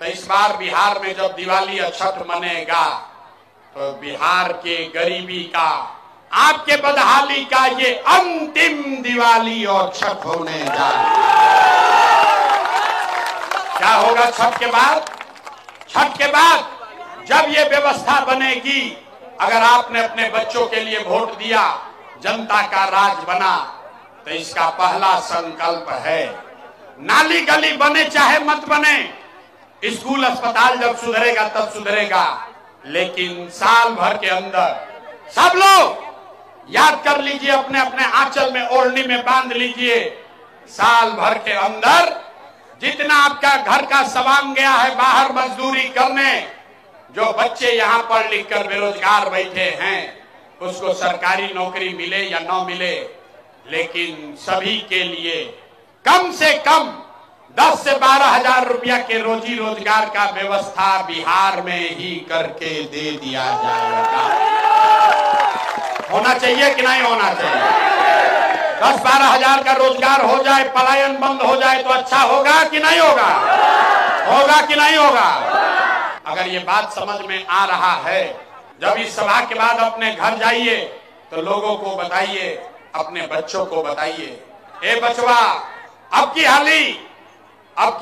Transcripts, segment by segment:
तो इस बार बिहार में जब दिवाली और छठ मनेगा तो बिहार के गरीबी का, आपके बदहाली का ये अंतिम दिवाली और छठ होने जा रही है। क्या होगा छठ के बाद? छठ के बाद जब ये व्यवस्था बनेगी, अगर आपने अपने बच्चों के लिए वोट दिया, जनता का राज बना, तो इसका पहला संकल्प है, नाली गली बने चाहे मत बने, स्कूल अस्पताल जब सुधरेगा तब सुधरेगा, लेकिन साल भर के अंदर सब लोग याद कर लीजिए, अपने अपने आंचल में ओढ़नी में बांध लीजिए, साल भर के अंदर जितना आपका घर का सामान गया है बाहर मजदूरी करने, जो बच्चे यहाँ पढ़ लिख कर बेरोजगार बैठे हैं, उसको सरकारी नौकरी मिले या न मिले, लेकिन सभी के लिए कम से कम 10 से 12 हजार रुपया के रोजी रोजगार का व्यवस्था बिहार में ही करके दे दिया जाएगा। होना चाहिए कि नहीं होना चाहिए? 10-12 हजार का रोजगार हो जाए, पलायन बंद हो जाए तो अच्छा होगा कि नहीं होगा? होगा कि नहीं होगा? अगर ये बात समझ में आ रहा है, जब इस सभा के बाद अपने घर जाइए तो लोगों को बताइए, अपने बच्चों को बताइए, ए बचवा, अब की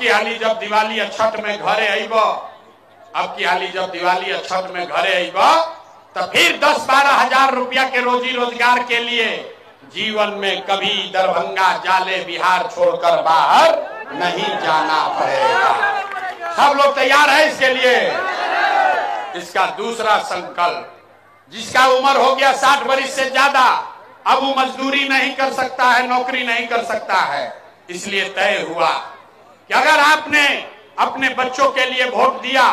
हाली जब दिवाली और छठ में घरे आइब, अब की हाली जब दिवाली और छठ में घरे आइब, तो फिर 10-12 हजार रुपया के रोजी रोजगार के लिए जीवन में कभी दरभंगा जाले बिहार छोड़कर बाहर नहीं जाना पड़ेगा। सब लोग तैयार है इसके लिए? इसका दूसरा संकल्प, जिसका उम्र हो गया 60 वर्ष से ज्यादा, अब वो मजदूरी नहीं कर सकता है, नौकरी नहीं कर सकता है, इसलिए तय हुआ कि अगर आपने अपने बच्चों के लिए वोट दिया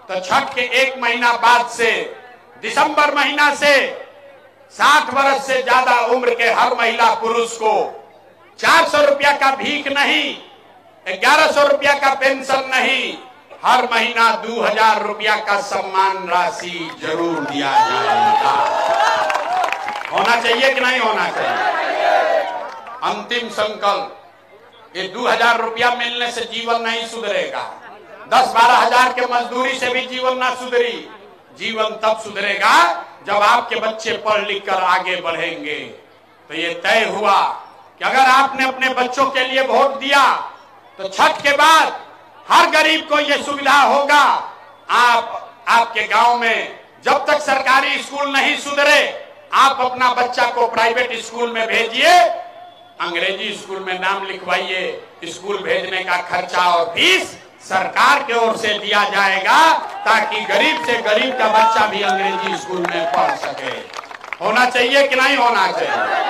तो छठ के 1 महीना बाद से, दिसंबर महीना से 60 वर्ष से ज्यादा उम्र के हर महिला पुरुष को 400 रुपया का भीख नहीं, 1100 रुपया का पेंशन नहीं, हर महीना 2000 रुपया का सम्मान राशि जरूर दिया जाएगा। होना चाहिए कि नहीं होना चाहिए? अंतिम संकल्प, ये 2000 रुपया मिलने से जीवन नहीं सुधरेगा, 10-12 हजार के मजदूरी से भी जीवन ना सुधरी, जीवन तब सुधरेगा जब आपके बच्चे पढ़ लिख कर आगे बढ़ेंगे। तो ये तय हुआ कि अगर आपने अपने बच्चों के लिए वोट दिया तो छठ के बाद हर गरीब को ये सुविधा होगा। आपके गांव में जब तक सरकारी स्कूल नहीं सुधरे, आप अपना बच्चा को प्राइवेट स्कूल में भेजिए, अंग्रेजी स्कूल में नाम लिखवाइए, स्कूल भेजने का खर्चा और फीस सरकार की ओर से दिया जाएगा, ताकि गरीब से गरीब का बच्चा भी अंग्रेजी स्कूल में पढ़ सके। होना चाहिए कि नहीं होना चाहिए?